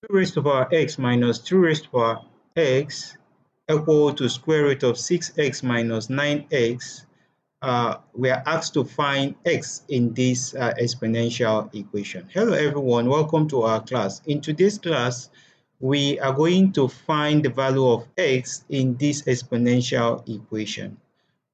2 raised to the power x minus 2 raised to the power x equal to square root of 6x minus 9x. We are asked to find x in this exponential equation. Hello everyone, welcome to our class. In today's class, we are going to find the value of x in this exponential equation.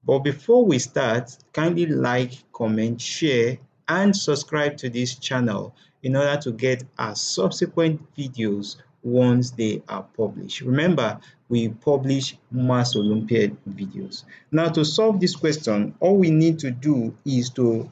But before we start, kindly like, comment, share, and subscribe to this channel in order to get our subsequent videos once they are published. Remember, we publish mass Olympiad videos. Now, to solve this question, all we need to do is to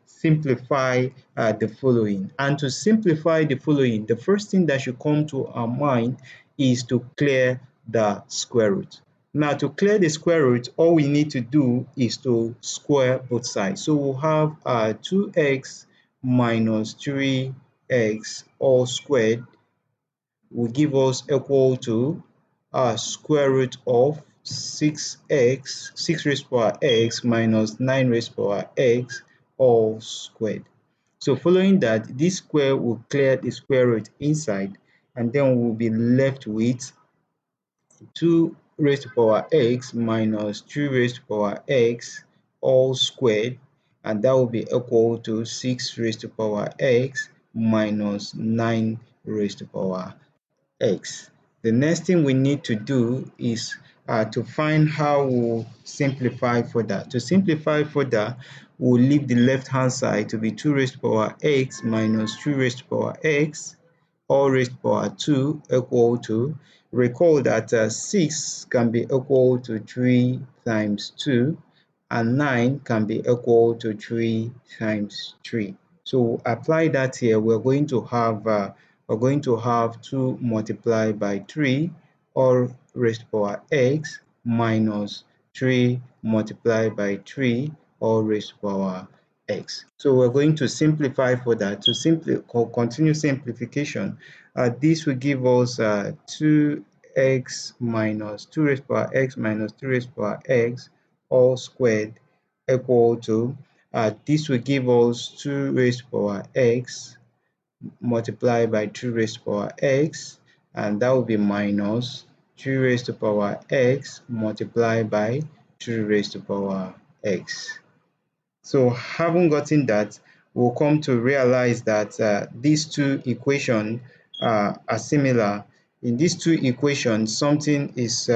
simplify the following. And to simplify the following, the first thing that should come to our mind is to clear the square root. Now, to clear the square root, all we need to do is to square both sides. So we'll have 2x minus 3x all squared will give us equal to square root of 6x, 6 raised to the power x minus 9 raised to the power x all squared. So following that, this square will clear the square root inside, and then we'll be left with 2 raised to the power x minus 3 raised to the power x all squared, and that will be equal to 6 raised to the power x minus 9 raised to the power x. The next thing we need to do is to find how we'll simplify further. To simplify further, we'll leave the left hand side to be 2 raised to the power x minus 3 raised to the power x all raised to the power 2 equal to, recall that 6 can be equal to 3 times 2 and 9 can be equal to 3 times 3. So apply that here. We're going to have 2 multiplied by 3 all raised to the power x minus 3 multiplied by 3 all raised to the power x. So we're going to simplify for that. To continue simplification, this will give us 2x minus 2 raised to the power x minus 3 raised to the power x all squared equal to, this will give us 2 raised to the power x multiplied by 2 raised to the power x, and that will be minus 3 raised to the power x multiplied by 2 raised to the power x. So having gotten that, we'll come to realize that these two equations are similar. In these two equations, something is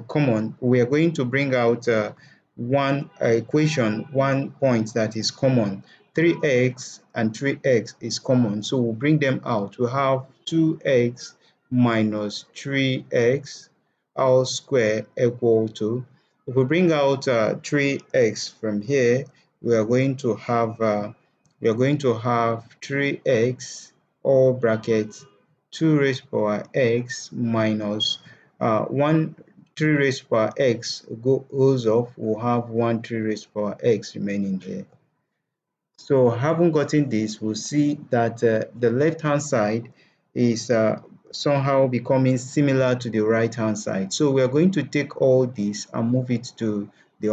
common. We are going to bring out one equation, one point that is common. 3x and 3x is common, so we'll bring them out. We'll have 2x minus 3x all square equal to, if we bring out 3x from here, we are going to have 3x all bracket 2 raised to the power x minus 1 3 raised to the power x goes off. We'll have 1 3 raised to the power x remaining here. So having gotten this, we'll see that the left hand side is somehow becoming similar to the right hand side. So we are going to take all this and move it to the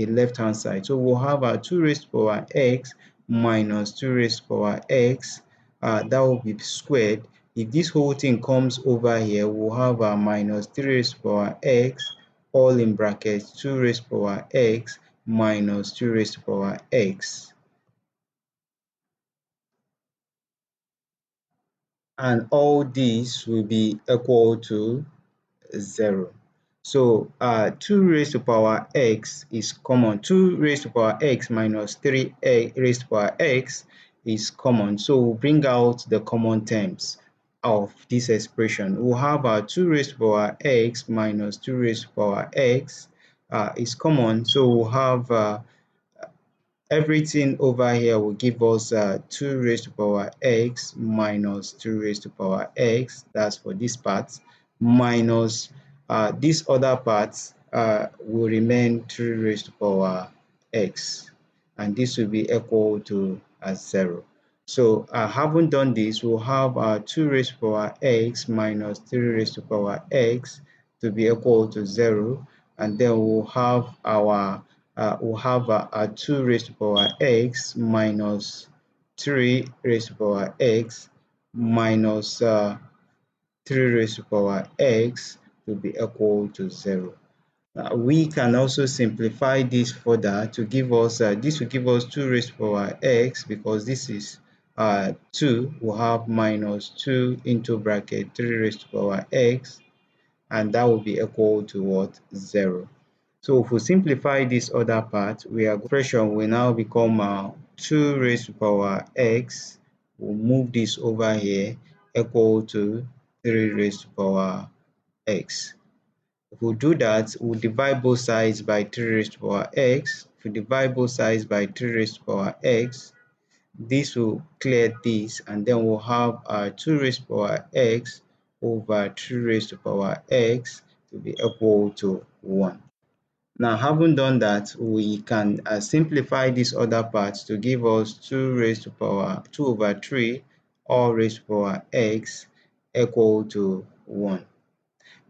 left hand side. So we'll have a 2 raised to the power x minus 2 raised to the power x. That will be squared. If this whole thing comes over here, we'll have a minus 3 raised to the power x all in brackets 2 raised to the power x minus 2 raised to the power x. And all these will be equal to 0. So 2 raised to the power x is common. 2 raised to the power x minus 3 raised to the power x is common. So we'll bring out the common terms of this expression. We'll have 2 raised to the power x minus 2 raised to the power x is common. So we'll have everything over here will give us 2 raised to the power x minus 2 raised to the power x. That's for this part. Minus this other part will remain 3 raised to the power x. And this will be equal to 0. So having done this, we'll have 2 raised to the power x minus 3 raised to the power x to be equal to 0. And then we'll have our 2 raised to the power x minus 3 raised to the power x minus 3 raised to power x will be equal to 0. We can also simplify this further to give us, this will give us 2 raised to power x, because this is 2, we'll have minus 2 into bracket 3 raised to power x, and that will be equal to what? 0. So if we simplify this other part, expression will now become 2 raised to power x. We'll move this over here, equal to 3 raised to power x. If we do that, we'll divide both sides by 3 raised to power x. If we divide both sides by 3 raised to power x, this will clear this, and then we'll have 2 raised to power x over 3 raised to power x to be equal to 1. Now, having done that, we can simplify this other part to give us 2 raised to power 2 over 3 all raised to power x equal to 1.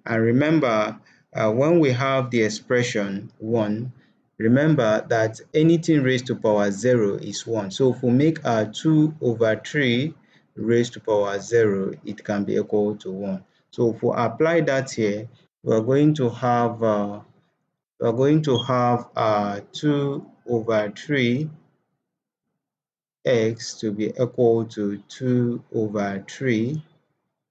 And remember, when we have the expression 1, remember that anything raised to power 0 is 1. So if we make 2 over 3 raised to power 0, it can be equal to 1. So if we apply that here, we're going to have 2 over 3 x to be equal to 2 over 3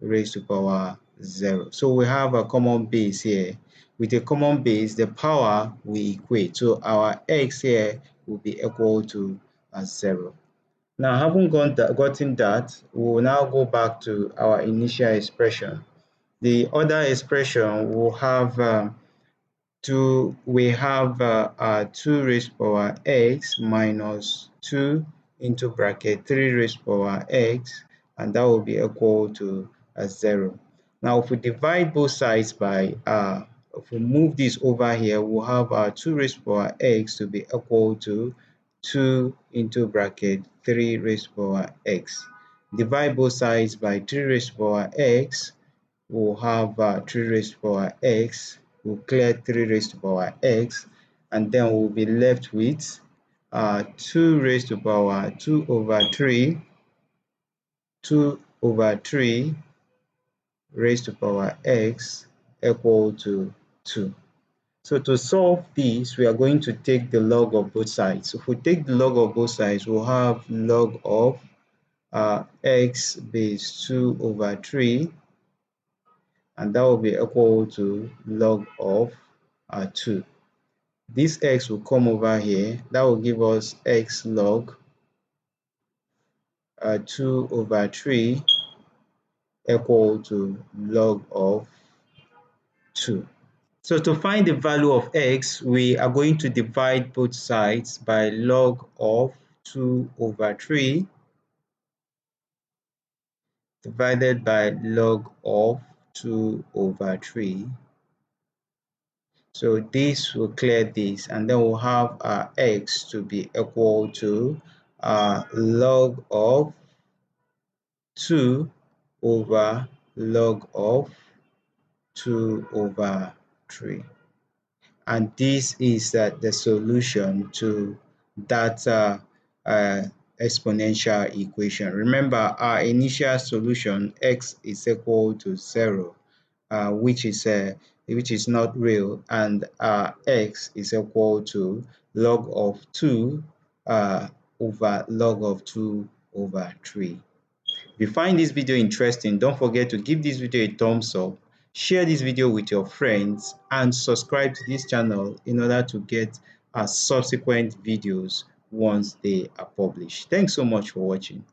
raised to power 0. So we have a common base here. With a common base, the power will equate. So our x here will be equal to 0. Now, having gotten that, we will now go back to our initial expression. The other expression will have 2 raised to power x minus 2 into bracket 3 raised to power x, and that will be equal to 0. Now, if we divide both sides by, if we move this over here, we'll have 2 raised to power x to be equal to 2 into bracket 3 raised to power x. Divide both sides by 3 raised to power x, we'll have 3 raised to power x. We'll clear 3 raised to power x, and then we'll be left with 2 raised to power 2 over 3 raised to power x equal to 2. So to solve this, we are going to take the log of both sides. If we take the log of both sides, we'll have log of x base 2 over 3, and that will be equal to log of 2. This x will come over here. That will give us x log 2 over 3 equal to log of 2. So to find the value of x, we are going to divide both sides by log of 2 over 3 divided by log of 2 over 3. So this will clear this, and then we'll have x to be equal to log of 2 over log of 2 over 3. And this is the solution to that exponential equation. Remember, our initial solution, x is equal to 0, which is not real, and x is equal to log of 2 over log of 2 over 3. If you find this video interesting, don't forget to give this video a thumbs up, share this video with your friends, and subscribe to this channel in order to get subsequent videos once they are published. Thanks so much for watching.